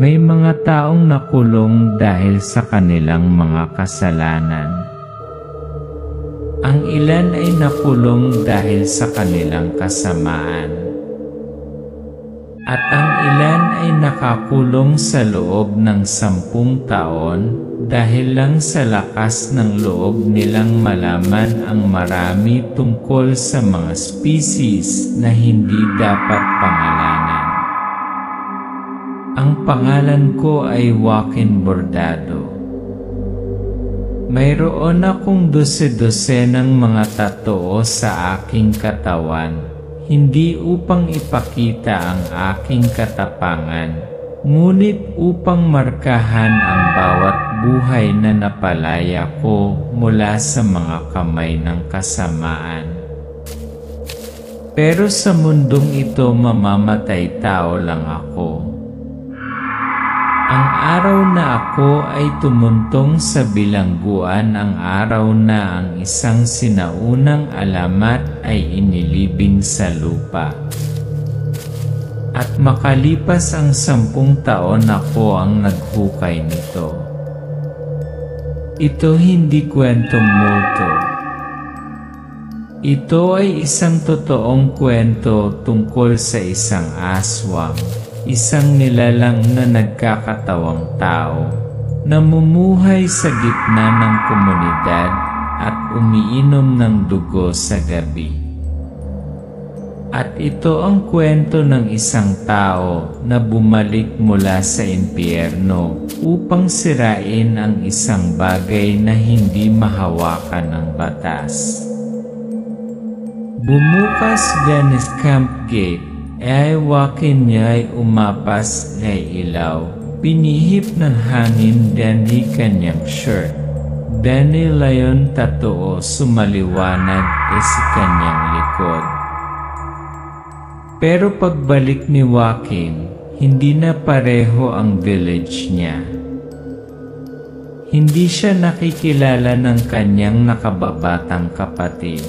May mga taong nakulong dahil sa kanilang mga kasalanan. Ang ilan ay nakulong dahil sa kanilang kasamaan. At ang ilan ay nakakulong sa loob ng 10 taon dahil lang sa lakas ng loob nilang malaman ang marami tungkol sa mga species na hindi dapat pangalanan. Ang pangalan ko ay Joaquin Bordado. Mayroon akong 12 ng mga tattoo sa aking katawan, hindi upang ipakita ang aking katapangan, ngunit upang markahan ang bawat buhay na napalaya ko mula sa mga kamay ng kasamaan. Pero sa mundong ito mamamatay tao lang ako. Ang araw na ako ay tumuntong sa bilangguan, ang araw na ang isang sinaunang alamat ay inilibing sa lupa. At makalipas ang 10 taon ako ang naghukay nito. Ito hindi kwentong multo. Ito ay isang totoong kwento tungkol sa isang aswang. Isang nilalang na nagkakatawang tao, namumuhay sa gitna ng komunidad at umiinom ng dugo sa gabi. At ito ang kwento ng isang tao na bumalik mula sa impyerno upang sirain ang isang bagay na hindi mahawakan ng batas. Bumukas Dennis Camp Gate, ay Joaquin niya ay umapas ngay ilaw, pinihip ng hangin Danny kanyang shirt. Danny layon tattoo sumaliwanag si kanyang likod. Pero pagbalik ni Joaquin, hindi na pareho ang village niya. Hindi siya nakikilala ng kanyang nakababatang kapatid.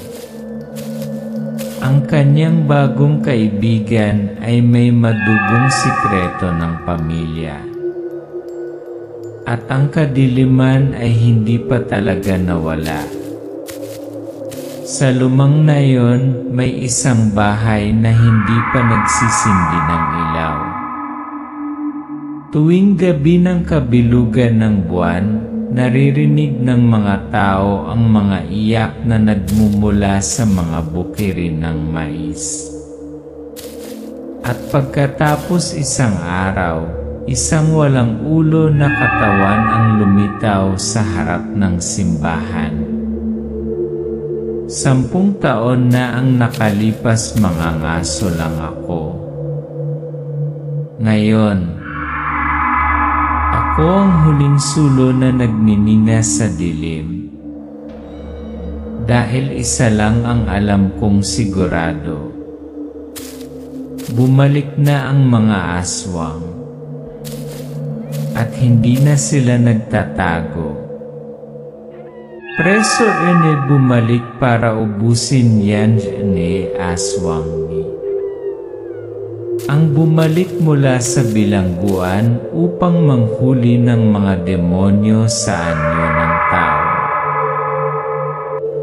Ang kanyang bagong kaibigan ay may madugong sikreto ng pamilya. At ang kadiliman ay hindi pa talaga nawala. Sa lumang na yon, may isang bahay na hindi pa nagsisindi ng ilaw. Tuwing gabi ng kabilugan ng buwan, naririnig ng mga tao ang mga iyak na nagmumula sa mga bukirin ng mais. At pagkatapos isang araw, isang walang ulo na katawan ang lumitaw sa harap ng simbahan. 10 taon na ang nakalipas, mga ngaso lang ako. Ngayon, ako ang huling sulo na nagninina sa dilim. Dahil isa lang ang alam kong sigurado. Bumalik na ang mga aswang. At hindi na sila nagtatago. Preso rin bumalik para ubusin yan ni aswang ni. Ang bumalik mula sa bilangguan upang manghuli ng mga demonyo sa anyo ng tao.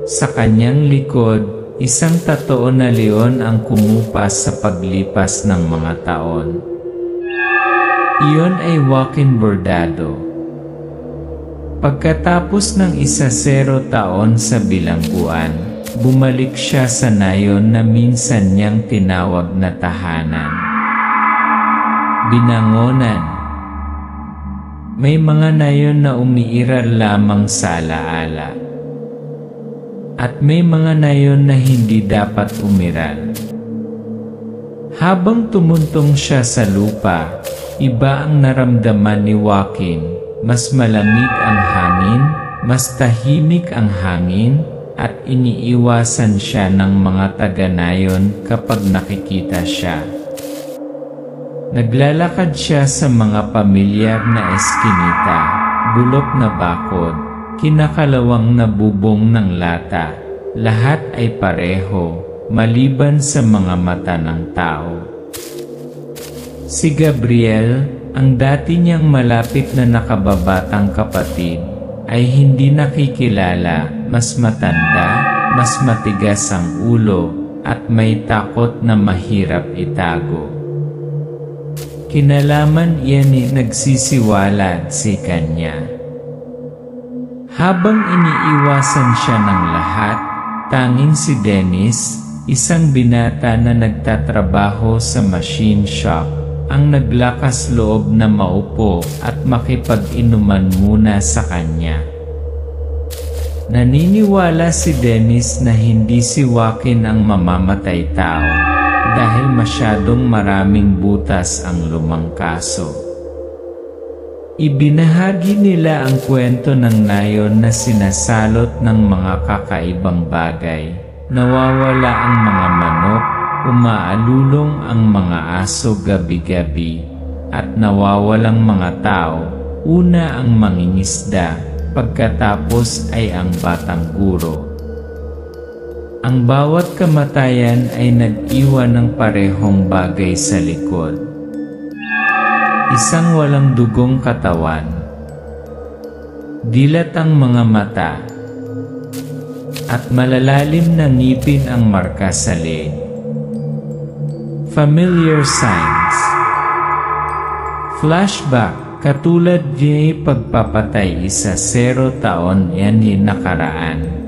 Sa kanyang likod, isang totoo na leon ang kumupas sa paglipas ng mga taon. Iyon ay Joaquin Bordado. Pagkatapos ng 10 taon sa bilangguan, bumalik siya sa nayon na minsan niyang tinawag na tahanan. Binangonan. May mga nayon na umiiral lamang sa alaala. At may mga nayon na hindi dapat umiral. Habang tumuntong siya sa lupa, iba ang naramdaman ni Joaquin. Mas malamig ang hangin, mas tahimik ang hangin, at iniiwasan siya ng mga taga-nayon kapag nakikita siya. Naglalakad siya sa mga pamilyar na eskinita, bulok na bakod, kinakalawang na bubong ng lata. Lahat ay pareho, maliban sa mga mata ng tao. Si Gabriel, ang dati niyang malapit na nakababatang kapatid ay hindi nakikilala, mas matanda, mas matigas ang ulo, at may takot na mahirap itago. Kinalaman iyan ni nagsisiwalat si kanya. Habang iniiwasan siya ng lahat, tanging si Dennis, isang binata na nagtatrabaho sa machine shop, ang naglakas loob na maupo at makipag-inuman muna sa kanya. Naniniwala si Dennis na hindi si Joaquin ang mamamatay tao dahil masyadong maraming butas ang lumang kaso. Ibinahagi nila ang kwento ng nayon na sinasalot ng mga kakaibang bagay. Nawawala ang mga manok, umaalulong ang mga aso gabi-gabi, at nawawalang mga tao, una ang mangingisda, pagkatapos ay ang batang guro. Ang bawat kamatayan ay nag-iwan ng parehong bagay sa likod. Isang walang dugong katawan, dilat ang mga mata, at malalalim na ngipin ang marka sa leeg. Familiar signs. Flashback, katulad niya pagpapatay isa 0 taon yan nakaraan.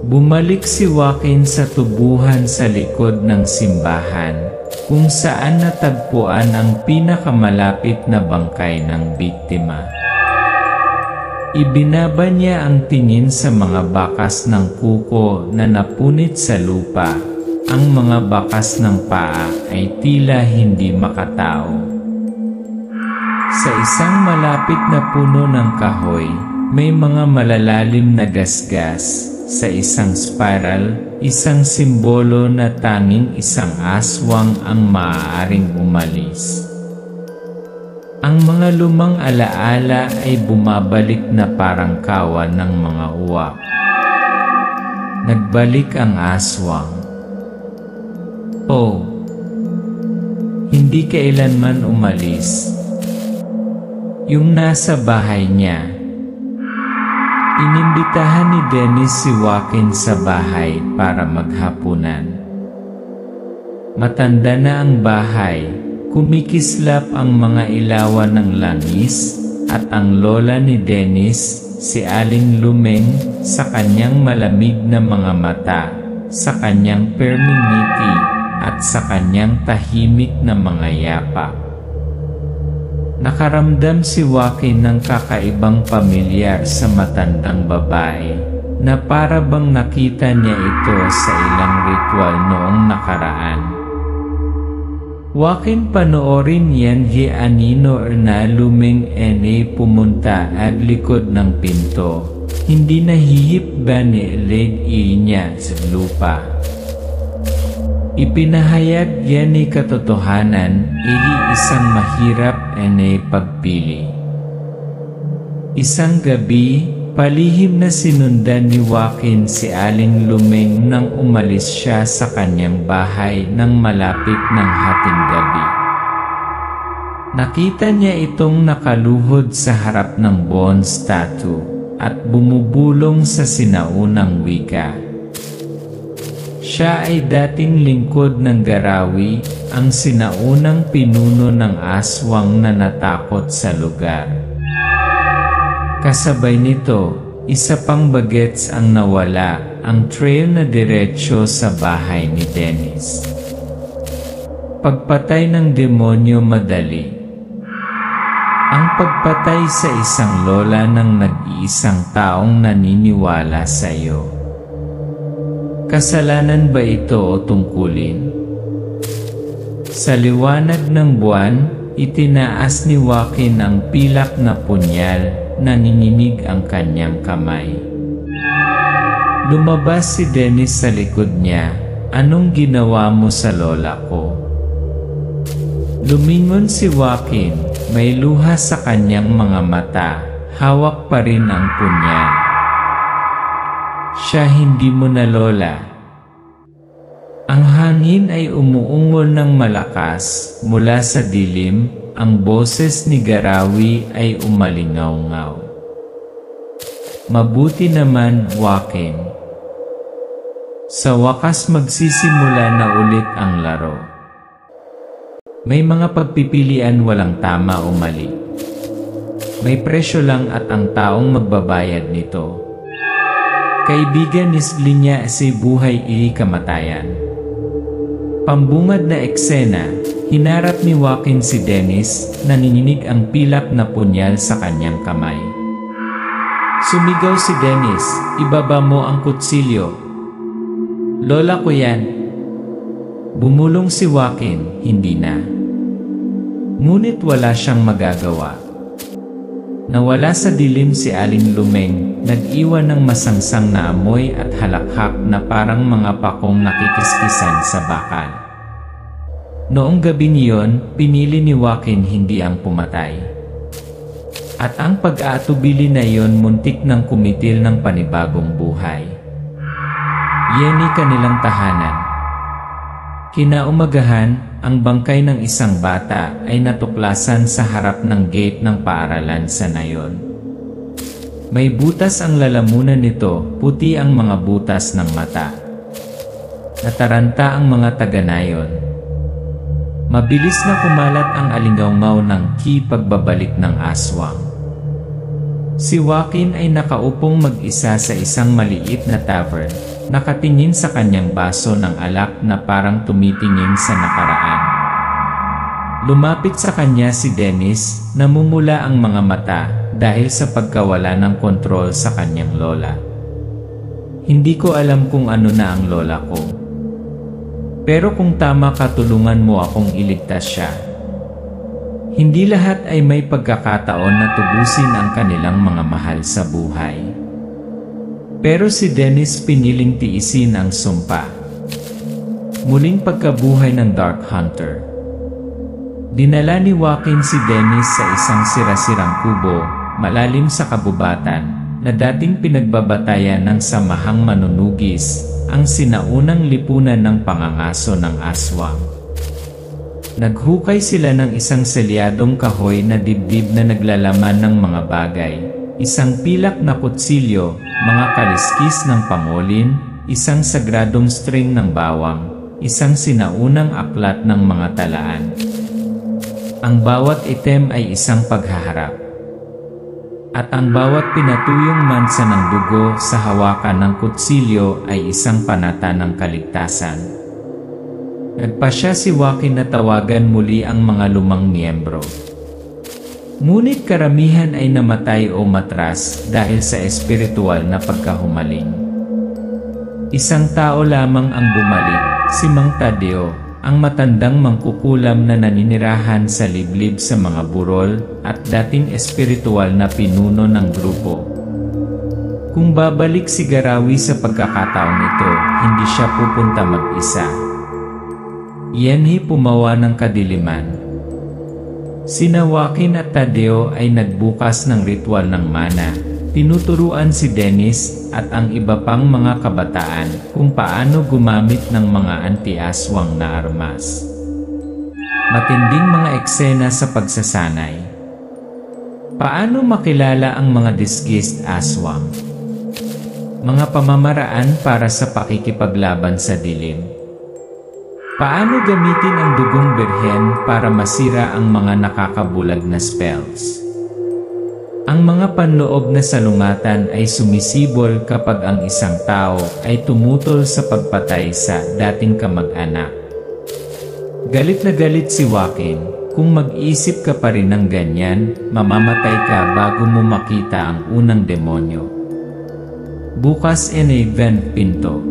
Bumalik si Joaquin sa tubuhan sa likod ng simbahan, kung saan natagpuan ang pinakamalapit na bangkay ng biktima. Ibinaba niya ang tingin sa mga bakas ng kuko na napunit sa lupa. Ang mga bakas ng paa ay tila hindi makatao. Sa isang malapit na puno ng kahoy, may mga malalalim na gasgas. Sa isang spiral, isang simbolo na tanging isang aswang ang maaaring umalis. Ang mga lumang alaala ay bumabalik na parang kawan ng mga uwak. Nagbalik ang aswang. Oh, hindi kailanman umalis. Yung nasa bahay niya. Inimbitahan ni Dennis si Joaquin sa bahay para maghapunan. Matanda na ang bahay, kumikislap ang mga ilawan ng langis, at ang lola ni Dennis, si Aling Lumeng, sa kanyang malamig na mga mata, sa kanyang perming ngiti, at sa kanyang tahimik na mga yapak. Nakaramdam si Joaquin ng kakaibang pamilyar sa matandang babae, na para bang nakita niya ito sa ilang ritual noong nakaraan. Joaquin panoorin yan anino na Lumeng pumunta at likod ng pinto. Hindi nahihip ba ni leg niya sa lupa? Ipinahayag yan ni katotohanan, isang mahirap pagpili. Isang gabi, palihim na sinundan ni Joaquin si Aling Lumeng nang umalis siya sa kanyang bahay nang malapit ng hating gabi. Nakita niya itong nakaluhod sa harap ng bronze statue at bumubulong sa sinaunang wika. Siya ay dating lingkod ng Garawi, ang sinaunang pinuno ng aswang na natakot sa lugar. Kasabay nito, isa pang bagets ang nawala, ang trail na diretsyo sa bahay ni Dennis. Pagpatay ng demonyo madali. Ang pagpatay sa isang lola ng nag-iisang taong naniniwala sa iyo. Kasalanan ba ito o tungkulin? Sa liwanag ng buwan, itinaas ni Joaquin ang pilak na punyal, nanginginig ang kanyang kamay. Lumabas si Dennis sa likod niya. Anong ginawa mo sa lola ko? Lumingon si Joaquin, may luha sa kanyang mga mata, hawak pa rin ang punyal. Siya hindi mo na lola. Ang hangin ay umuungol ng malakas mula sa dilim, ang boses ni Garawi ay umalingaw-ngaw. Mabuti naman, Joaquin. Sa wakas magsisimula na ulit ang laro. May mga pagpipilian walang tama o mali. May presyo lang at ang taong magbabayad nito. Kaibigan ni Linya si buhay kamatayan. Pambungad na eksena, hinarap ni Joaquin si Dennis, nanininig ang pilak na punyal sa kanyang kamay. Sumigaw si Dennis, ibaba mo ang kutsilyo. Lola ko yan. Bumulong si Joaquin, hindi na. Ngunit wala siyang magagawa. Nawala sa dilim si Aling Lumeng, nag-iwan ng masangsang na amoy at halakhak na parang mga pakong nakikiskisan sa bakal. Noong gabi niyon, pinili ni Joaquin hindi ang pumatay. At ang pag-aatubili na iyon muntik nang kumitil ng panibagong buhay. Yeni kanilang tahanan. Kinaumagahan, ang bangkay ng isang bata ay natuklasan sa harap ng gate ng paaralan sa Nayon. May butas ang lalamunan nito, puti ang mga butas ng mata. Nataranta ang mga taga-Nayon. Mabilis na kumalat ang alingaw-ngaw ng pagbabalik ng aswang. Si Joaquin ay nakaupong mag-isa sa isang maliit na tavern, nakatingin sa kanyang baso ng alak na parang tumitingin sa nakaraan. Lumapit sa kanya si Dennis, namumula ang mga mata dahil sa pagkawala ng kontrol sa kanyang lola. Hindi ko alam kung ano na ang lola ko. Pero kung tama ka, tulungan mo akong iligtas siya. Hindi lahat ay may pagkakataon na tubusin ang kanilang mga mahal sa buhay. Pero si Dennis piniling tiisin ang sumpa. Muling pagkabuhay ng Dark Hunter. Dinala ni Joaquin si Dennis sa isang sira-sirang kubo, malalim sa kabubatan, na dating pinagbabatayan ng samahang manunugis, ang sinaunang lipunan ng pangangaso ng aswang. Naghukay sila ng isang selyadong kahoy na dibdib na naglalaman ng mga bagay, isang pilak na kutsilyo, mga kaliskis ng pangolin, isang sagradong string ng bawang, isang sinaunang aklat ng mga talaan. Ang bawat item ay isang paghaharap. At ang bawat pinatuyong mansa ng dugo sa hawakan ng kutsilyo ay isang panata ng kaligtasan. Nagpasya si Joaquin na tawagan muli ang mga lumang miyembro. Ngunit karamihan ay namatay o matras dahil sa espiritual na pagkahumaling. Isang tao lamang ang bumalik, si Mang Tadeo, ang matandang mangkukulam na naninirahan sa liblib sa mga burol at dating espiritual na pinuno ng grupo. Kung babalik si Garawi sa pagkakataong ito, hindi siya pupunta mag-isa. Yenhi pumawa ng kadiliman. Sina Joaquin at Tadeo ay nagbukas ng ritual ng mana. Tinuturuan si Dennis at ang iba pang mga kabataan kung paano gumamit ng mga anti-aswang na armas. Matinding mga eksena sa pagsasanay. Paano makilala ang mga disguised aswang? Mga pamamaraan para sa pakikipaglaban sa dilim. Paano gamitin ang dugong birhen para masira ang mga nakakabulag na spells? Ang mga panloob na salungatan ay sumisibol kapag ang isang tao ay tumutol sa pagpatay sa dating kamag-anak. Galit na galit si Joaquin, kung mag-isip ka pa rin ng ganyan, mamamatay ka bago mo makita ang unang demonyo. Bukas event pinto.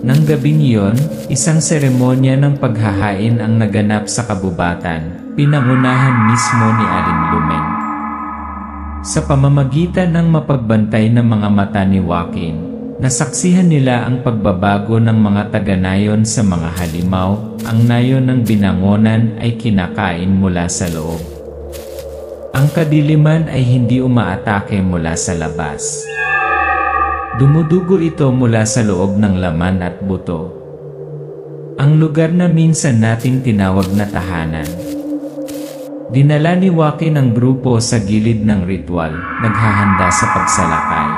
Nang gabing iyon, isang seremonya ng paghahain ang naganap sa kabubatan, pinangunahan mismo ni Aling Lumeng. Sa pamamagitan ng mapagbantay ng mga mata ni Joaquin, nasaksihan nila ang pagbabago ng mga taga-Nayon sa mga halimaw. Ang nayon ng binangonan ay kinakain mula sa loob. Ang kadiliman ay hindi umaatake mula sa labas. Dumudugo ito mula sa loob ng laman at buto. ang lugar na minsan nating tinawag na tahanan. Dinala ni Joaquin ang grupo sa gilid ng ritual, naghahanda sa pagsalakay.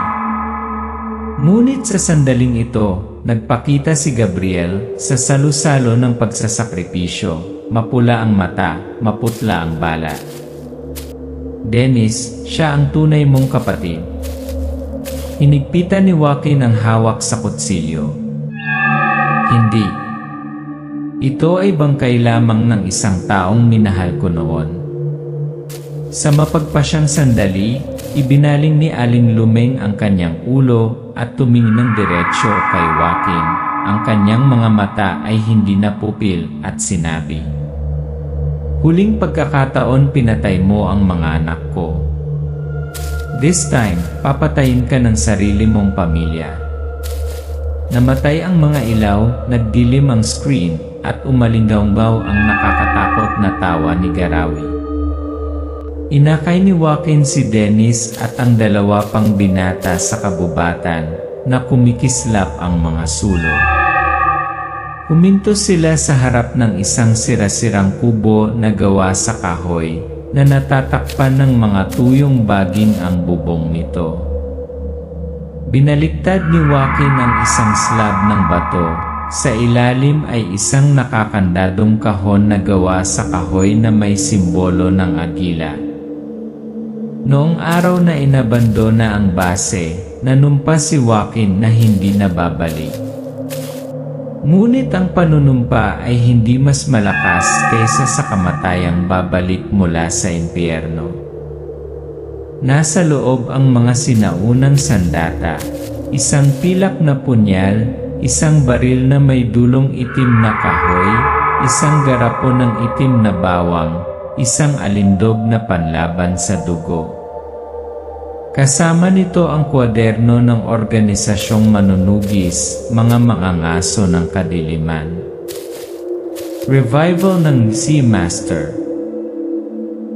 Ngunit sa sandaling ito, nagpakita si Gabriel sa salusalo ng pagsasakripisyo, mapula ang mata, maputla ang balat. Dennis, siya ang tunay mong kapatid. Hinigpitan ni Joaquin ang hawak sa kutsilyo. Hindi. Ito ay bangkay lamang ng isang taong minahal ko noon. Sa mapagpasyang sandali, ibinaling ni Aling Lumeng ang kanyang ulo at tumingin ng diretsyo kay Joaquin. Ang kanyang mga mata ay hindi napupil at sinabi, "Huling pagkakataon pinatay mo ang mga anak ko. This time, papatayin ka ng sarili mong pamilya." Namatay ang mga ilaw, nagdilim ang screen, at umalinggaw-ngaw ang nakakatakot na tawa ni Garawi. Inakay ni Joaquin si Dennis at ang dalawa pang binata sa kabubatan na kumikislap ang mga sulo. Huminto sila sa harap ng isang sira-sirang kubo na gawa sa kahoy na natatakpan ng mga tuyong baging ang bubong nito. Binaliktad ni Joaquin ang isang slab ng bato. Sa ilalim ay isang nakakandadong kahon na gawa sa kahoy na may simbolo ng agila. Noong araw na inabandona ang base, nanumpa si Joaquin na hindi nababalik. Ngunit ang panunumpa ay hindi mas malakas kaysa sa kamatayang babalik mula sa impyerno. Nasa loob ang mga sinaunang sandata, isang pilak na punyal, isang baril na may dulong itim na kahoy, isang garapon ng itim na bawang, isang alindog na panlaban sa dugo. Kasama nito ang kwaderno ng organisasyong manunugis, mga mangangaso ng kadiliman. Revival ng Seamaster.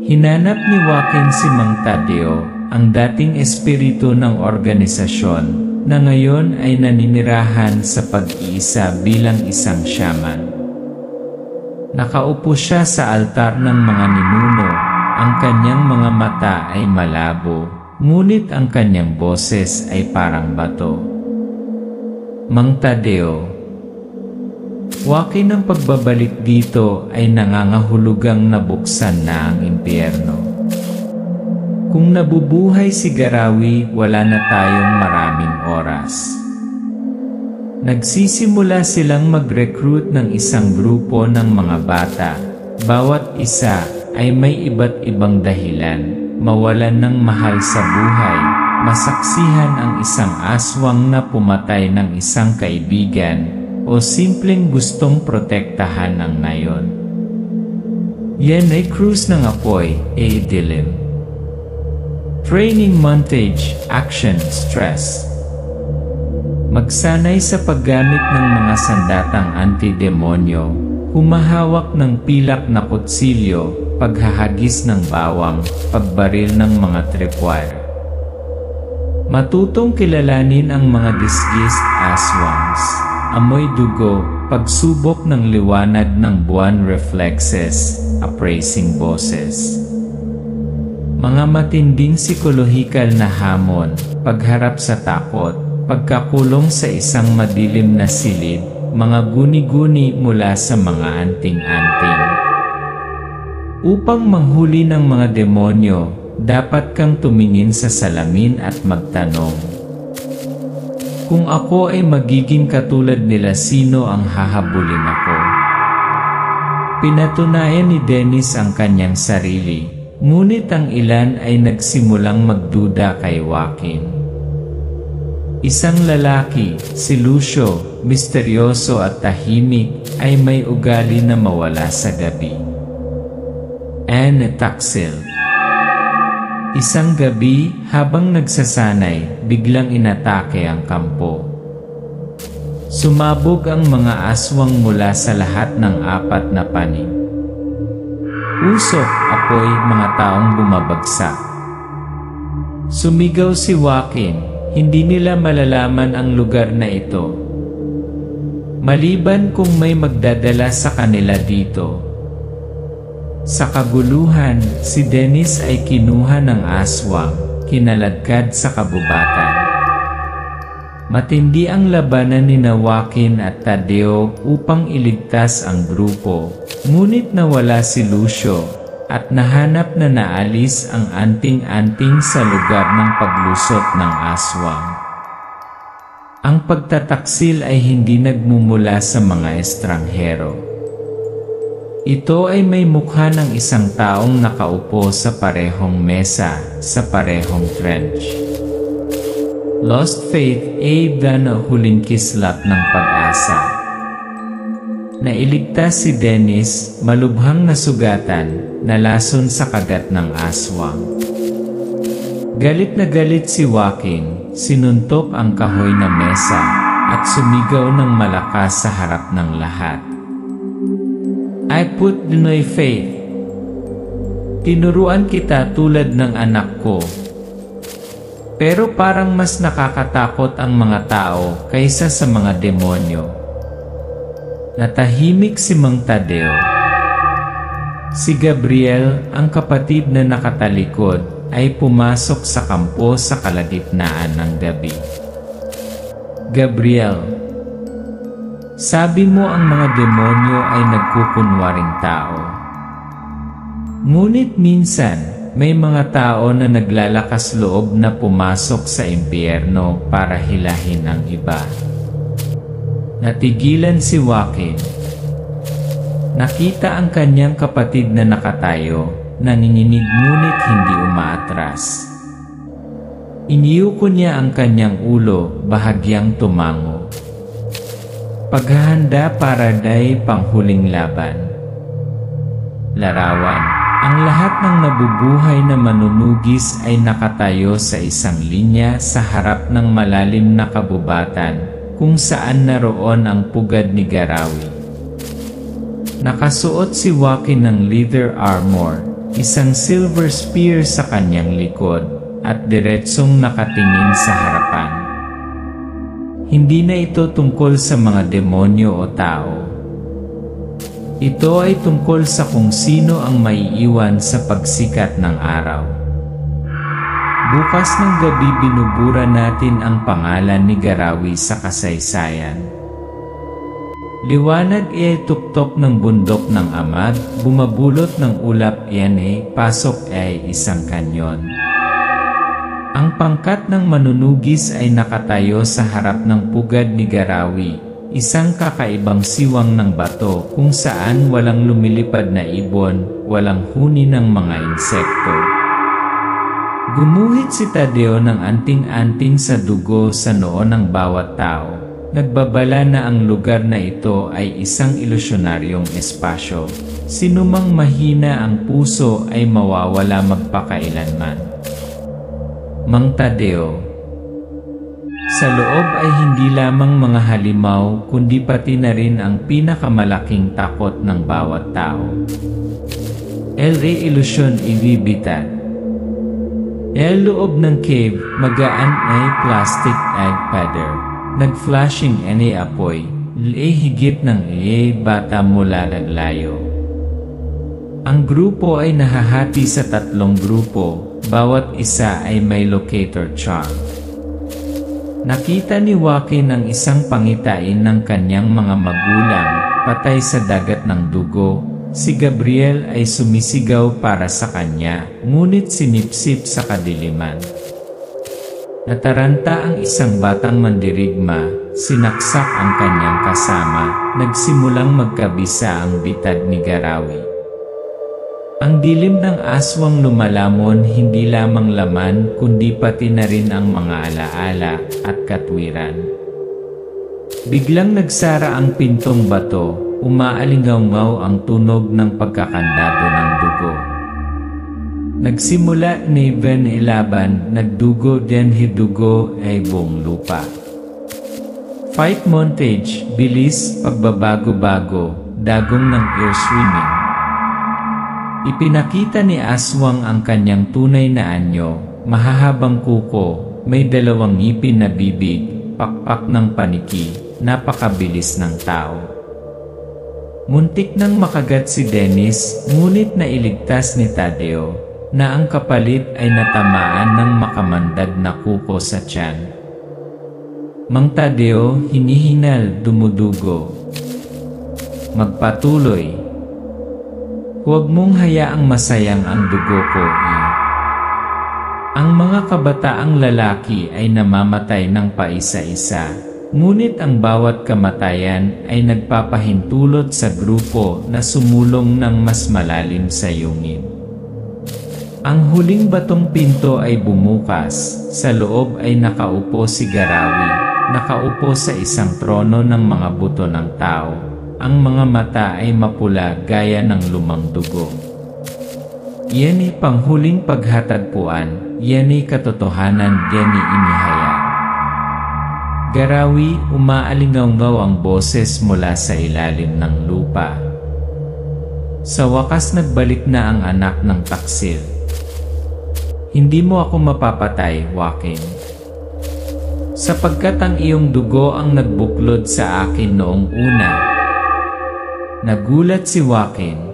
Hinanap ni Joaquin si Mang Tadeo, ang dating espiritu ng organisasyon, na ngayon ay naninirahan sa pag-iisa bilang isang shaman. Nakaupo siya sa altar ng mga ninuno, ang kanyang mga mata ay malabo, ngunit ang kanyang boses ay parang bato. Mang Tadeo, Joaquin, ang pagbabalik dito ay nangangahulugang nabuksan na ang impyerno. Kung nabubuhay si Garawi, wala na tayong maraming oras. Nagsisimula silang mag-recruit ng isang grupo ng mga bata. Bawat isa ay may iba't ibang dahilan. Mawalan ng mahal sa buhay, masaksihan ang isang aswang na pumatay ng isang kaibigan, o simpleng gustong protektahan ang nayon. Yan ay krus ng apoy, dilim. Training montage, action, stress. Magsanay sa paggamit ng mga sandatang antidemonyo, humahawak ng pilak na kutsilyo, paghahagis ng bawang, pagbaril ng mga tripwire. Matutong kilalanin ang mga disguised aswangs, amoy dugo, pagsubok ng liwanag ng buwan, reflexes, appraising boses. Mga matinding psikolohikal na hamon, pagharap sa takot, pagkakulong sa isang madilim na silid, mga guni-guni mula sa mga anting-anting. Upang manghuli ng mga demonyo, dapat kang tumingin sa salamin at magtanong, kung ako ay magiging katulad nila, sino ang hahabulin ako? Pinatunayan ni Dennis ang kanyang sarili, ngunit ang ilan ay nagsimulang magduda kay Joaquin. Isang lalaki, si Lucio, misteryoso at tahimik, ay may ugali na mawala sa gabi. Anne Taxil. Isang gabi, habang nagsasanay, biglang inatake ang kampo. Sumabog ang mga aswang mula sa lahat ng apat na panig. Usok, apoy, mga taong bumabagsak. Sumigaw si Joaquin, hindi nila malalaman ang lugar na ito. Maliban kung may magdadala sa kanila dito. Sa kaguluhan, si Dennis ay kinuha ng aswang, kinaladkad sa kabubatan. Matindi ang labanan ni Joaquin at Tadeo upang iligtas ang grupo, ngunit nawala si Lucio, at nahanap na naalis ang anting-anting sa lugar ng paglusot ng aswang. Ang pagtataksil ay hindi nagmumula sa mga estranghero. Ito ay may mukha ng isang taong nakaupo sa parehong mesa, sa parehong trench. Lost Faith ay na huling kislap ng pag-asa. Nailigtas si Dennis, malubhang nasugatan, nalason sa kagat ng aswang. Galit na galit si Joaquin, sinuntok ang kahoy na mesa, at sumigaw ng malakas sa harap ng lahat. I put Dinoy Faith. Tinuruan kita tulad ng anak ko. Pero parang mas nakakatakot ang mga tao kaysa sa mga demonyo. Natahimik si Mang Tadeo. Si Gabriel, ang kapatid na nakatalikod, ay pumasok sa kampo sa kalagitnaan ng gabi. Gabriel, sabi mo ang mga demonyo ay nagkukunwaring tao. Ngunit minsan, may mga tao na naglalakas loob na pumasok sa impyerno para hilahin ang iba. Natigilan si Joaquin. Nakita ang kanyang kapatid na nakatayo, nanginginig ngunit hindi umaatras. Iniyuko niya ang kanyang ulo, bahagyang tumango. Paghahanda para day panghuling laban. Larawan. Ang lahat ng nabubuhay na manunugis ay nakatayo sa isang linya sa harap ng malalim na kabubatan, kung saan naroon ang pugad ni Garawi. Nakasuot si Joaquin ng leather armor, isang silver spear sa kanyang likod, at diretsong nakatingin sa harapan. Hindi na ito tungkol sa mga demonyo o tao. Ito ay tungkol sa kung sino ang maiiwan sa pagsikat ng araw. Bukas ng gabi binubura natin ang pangalan ni Garawi sa kasaysayan. Liwanag ay tuktok ng bundok ng amag, bumabulot ng ulap pasok ay isang kanyon. Ang pangkat ng manunugis ay nakatayo sa harap ng pugad ni Garawi. Isang kakaibang siwang ng bato kung saan walang lumilipad na ibon, walang huni ng mga insekto. Gumuhit si Tadeo ng anting-anting sa dugo sa noo ng bawat tao. Nagbabala na ang lugar na ito ay isang ilusyonaryong espasyo. Sinumang mahina ang puso ay mawawala magpakailanman. Mang Tadeo. Sa loob ay hindi lamang mga halimaw kundi pati na rin ang pinakamalaking takot ng bawat tao. LA ilusyon ibibitat. Loob ng cave, magaan ay plastic egg powder. Nag-flashing apoy, higit ng bata mula naglayo. Ang grupo ay nahahati sa 3 grupo, bawat isa ay may locator charm. Nakita ni Joaquin ang isang pangitain ng kanyang mga magulang, patay sa dagat ng dugo. Si Gabriel ay sumisigaw para sa kanya, ngunit sinipsip sa kadiliman. Nataranta ang isang batang mandirigma, sinaksak ang kanyang kasama, nagsimulang magkabisa ang bitad ni Garawi. Ang dilim ng aswang lumalamon hindi lamang laman kundi pati na rin ang mga alaala at katwiran. Biglang nagsara ang pintong bato, umaalingaw-ngaw ang tunog ng pagkakandado ng dugo. Nagsimula ni Ben ilaban, nagdugo din hidugo ay buong lupa. Fight montage, bilis, pagbabago-bago, dagong ng air swimming. Ipinakita ni aswang ang kanyang tunay na anyo, mahahabang kuko, may 2 ngipin na bibig, pakpak ng paniki, napakabilis ng tao. Muntik nang makagat si Dennis, ngunit nailigtas ni Tadeo, na ang kapalit ay natamaan ng makamandag na kuko sa tiyan. Mang Tadeo, hinihingal, dumudugo. Magpatuloy. Huwag mong hayaang masayang ang dugo ko. Ang mga kabataang lalaki ay namamatay ng paisa-isa, ngunit ang bawat kamatayan ay nagpapahintulot sa grupo na sumulong ng mas malalim sa yungin. Ang huling batong pinto ay bumukas, sa loob ay nakaupo si Garawi, nakaupo sa isang trono ng mga buto ng tao. Ang mga mata ay mapula gaya ng lumang dugo. Yan ay panghuling paghatagpuan, yan ay katotohanan, yan ay inihayag. Garawi, umaalingaw-ngaw ang boses mula sa ilalim ng lupa. Sa wakas nagbalik na ang anak ng taksil. Hindi mo ako mapapatay, Joaquin. Sapagkat ang iyong dugo ang nagbuklod sa akin noong una. Nagulat si Joaquin.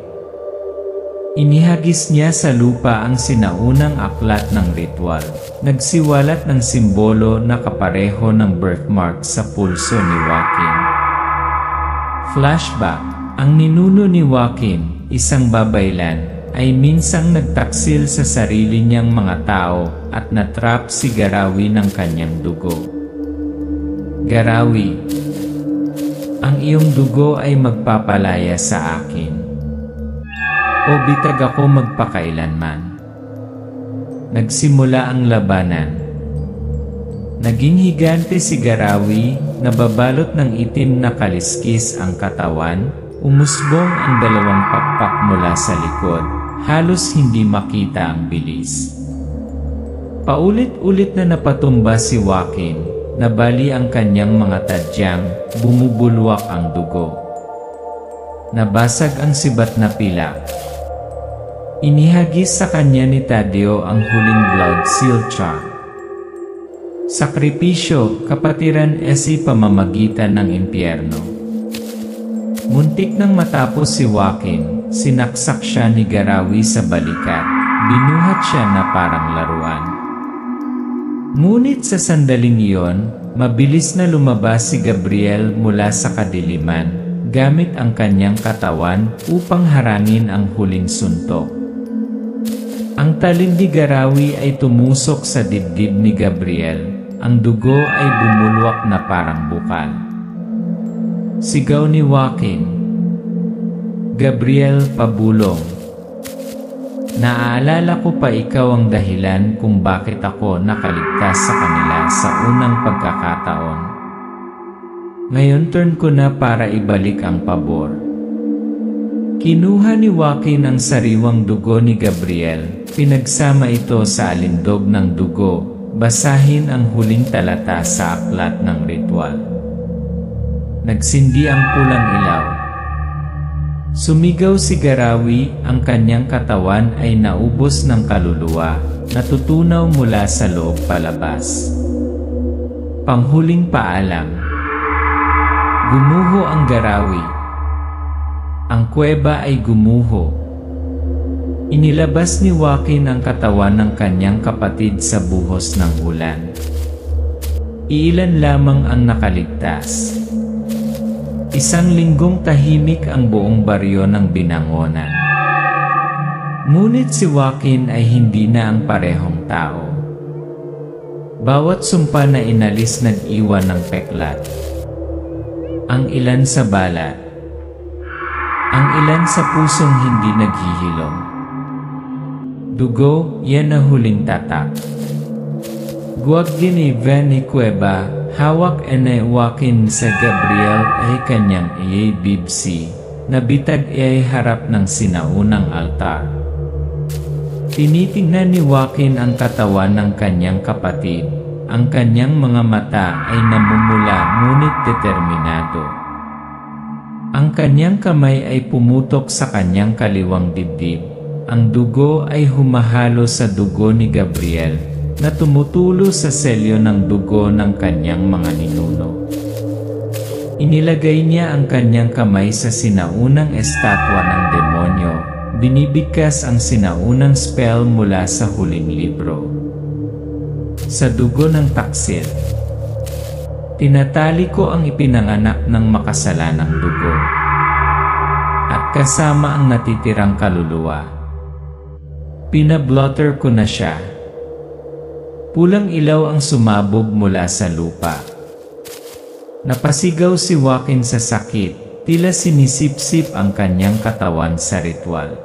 Inihagis niya sa lupa ang sinaunang aklat ng ritual. Nagsiwalat ng simbolo na kapareho ng birthmark sa pulso ni Joaquin. Flashback. Ang ninuno ni Joaquin, isang babaylan, ay minsang nagtaksil sa sarili niyang mga tao at natrap si Garawi ng kanyang dugo. Garawi, ang iyong dugo ay magpapalaya sa akin. O bitag ako magpakailanman. Nagsimula ang labanan. Naging higante si Garawi, nababalot ng itim na kaliskis ang katawan, umusbong ang dalawang pakpak mula sa likod, halos hindi makita ang bilis. Paulit-ulit na napatumba si Joaquin, nabali ang kanyang mga tadyang, bumubulwak ang dugo. Nabasag ang sibat na pilak. Inihagis sa kanya ni Tadeo ang huling blood seal charm. Sakripisyo, kapatiran esi pamamagitan ng impyerno. Muntik nang matapos si Joaquin, sinaksak siya ni Garawi sa balikat, binuhat siya na parang laruan. Ngunit sa sandaling iyon, mabilis na lumabas si Gabriel mula sa kadiliman, gamit ang kanyang katawan upang harangin ang huling suntok. Ang talim ni Garawi ay tumusok sa dibdib ni Gabriel. Ang dugo ay bumulwak na parang bukal. Sigaw ni Joaquin, "Gabriel, pabulong. Naaalala ko pa ikaw ang dahilan kung bakit ako nakaligtas sa kanila sa unang pagkakataon. Ngayon turn ko na para ibalik ang pabor." Kinuha ni Joaquin ang sariwang dugo ni Gabriel, pinagsama ito sa alindog ng dugo, basahin ang huling talata sa aklat ng ritual. Nagsindi ang pulang ilaw. Sumigaw si Garawi, ang kanyang katawan ay naubos ng kaluluwa, natutunaw mula sa loob palabas. Panghuling paalam. Gumuho ang Garawi. Ang kuweba ay gumuho. Inilabas ni Joaquin ang katawan ng kanyang kapatid sa buhos ng ulan. Iilan lamang ang nakaligtas. Isang linggong tahimik ang buong baryo ng Binangonan. Ngunit si Joaquin ay hindi na ang parehong tao. Bawat sumpa na inalis nag-iwan ng peklat. Ang ilan sa balat. Ang ilan sa pusong hindi naghihilom. Dugo, yan na huling tatak. Guwag din ni Vanny Cueva, hawak ni Joaquin sa Gabriel ay kanyang bibsi, na bitag ay harap ng sinaunang altar. Tinitingnan ni Joaquin ang katawan ng kanyang kapatid. Ang kanyang mga mata ay namumula ngunit determinado. Ang kanyang kamay ay pumutok sa kanyang kaliwang dibdib. Ang dugo ay humahalo sa dugo ni Gabriel, na tumutulo sa selyo ng dugo ng kanyang mga ninuno. Inilagay niya ang kanyang kamay sa sinaunang estatwa ng demonyo. Binibigkas ang sinaunang spell mula sa huling libro. Sa dugo ng taksil, tinatali ko ang ipinanganak ng makasalanang dugo, at kasama ang natitirang kaluluwa. Pinablotter ko na siya. Pulang ilaw ang sumabog mula sa lupa. Napasigaw si Joaquin sa sakit, tila sinisipsip ang kanyang katawan sa ritual.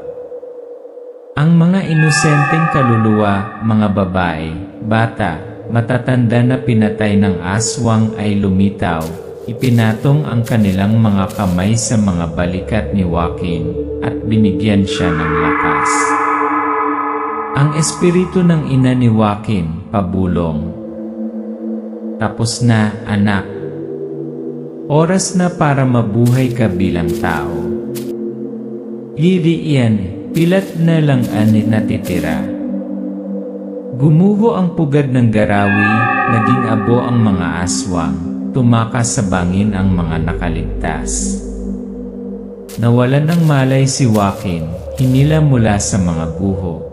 Ang mga inosenteng kaluluwa, mga babae, bata, matatanda na pinatay ng aswang ay lumitaw. Ipinatong ang kanilang mga kamay sa mga balikat ni Joaquin at binigyan siya ng lakas. Ang espiritu ng ina ni Joaquin pabulong. Tapos na, anak. Oras na para mabuhay ka bilang tao. Iyan, pilat na lang ani natitira. Gumuho ang pugad ng garawi, naging abo ang mga aswang, tumakas sa bangin ang mga nakaligtas. Nawalan ng malay si Joaquin, hinila mula sa mga guho.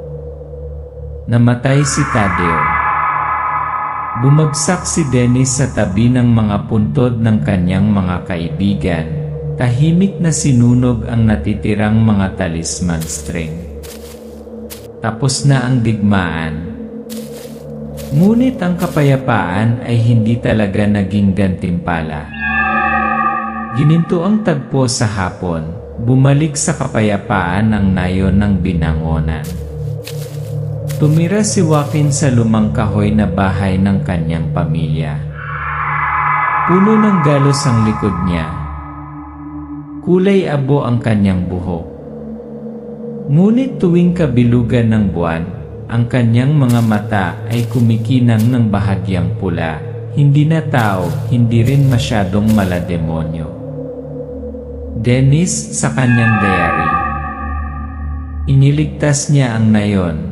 Namatay si Tadeo. Bumagsak si Dennis sa tabi ng mga puntod ng kanyang mga kaibigan. Tahimik na sinunog ang natitirang mga talisman string. Tapos na ang digmaan. Ngunit ang kapayapaan ay hindi talaga naging gantimpala. Gininto ang tagpo sa hapon, bumalik sa kapayapaan ang nayon ng binangonan. Tumira si Joaquin sa lumang kahoy na bahay ng kanyang pamilya. Puno ng galos ang likod niya. Kulay abo ang kanyang buhok. Ngunit tuwing kabilugan ng buwan, ang kanyang mga mata ay kumikinang ng bahagyang pula. Hindi na tao, hindi rin masyadong malademonyo. Dennis sa kanyang diary. Iniligtas niya ang nayon.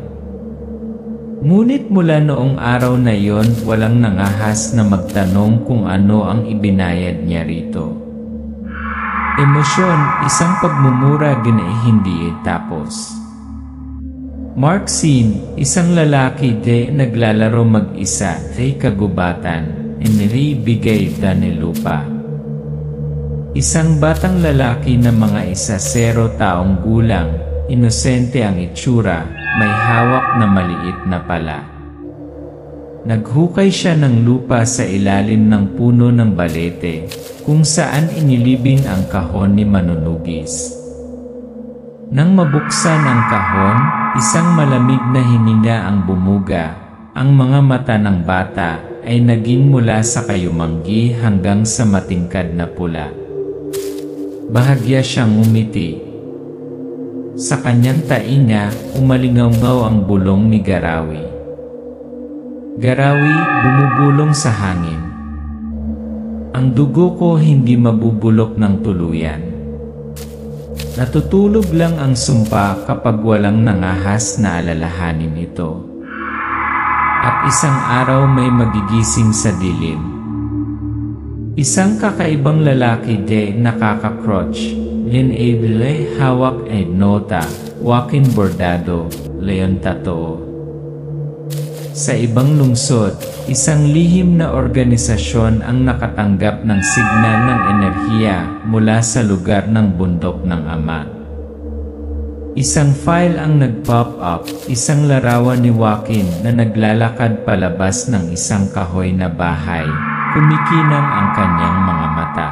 Ngunit mula noong araw na yon, walang nangahas na magtanong kung ano ang ibinayad niya rito. Emosyon, isang pagmumura hindi tapos. Mark Sin, isang lalaki naglalaro mag-isa ay kagubatan, inibigay ni lupa. Isang batang lalaki na mga 10 taong gulang, inosente ang itsura, may hawak na maliit na pala. Naghukay siya ng lupa sa ilalim ng puno ng balete, kung saan inilibing ang kahon ni manunugis. Nang mabuksan ang kahon, isang malamig na hininga ang bumuga. Ang mga mata ng bata ay naging mula sa kayumanggi hanggang sa matingkad na pula. Bahagya siyang umiti. Sa kanyang tainga, umalingaw ang bulong ni Garawi. Garawi, bumubulong sa hangin. Ang dugo ko hindi mabubulok ng tuluyan. Natutulog lang ang sumpa kapag walang nangahas na alalahanin ito. At isang araw may magigising sa dilim. Isang kakaibang lalaki nakaka-crotch. Linable hawak ay nota, Joaquin Bordado, Leon Tato. Sa ibang lungsod, isang lihim na organisasyon ang nakatanggap ng signal ng enerhiya mula sa lugar ng bundok ng ama. Isang file ang nag-pop up, isang larawan ni Joaquin na naglalakad palabas ng isang kahoy na bahay, kumikinang ang kanyang mga mata.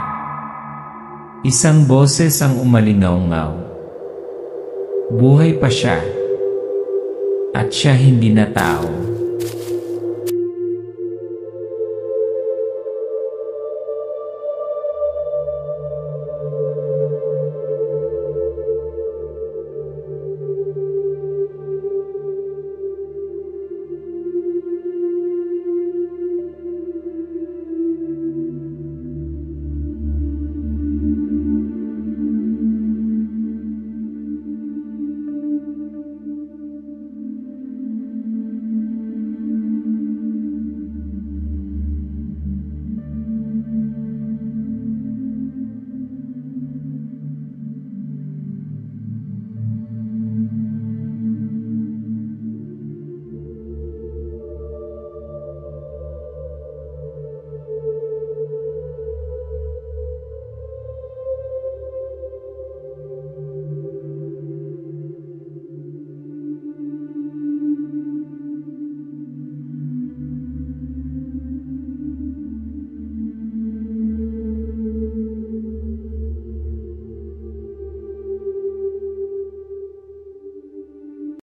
Isang boses ang umalingaw-ngaw. Buhay pa siya. At siya hindi na tao.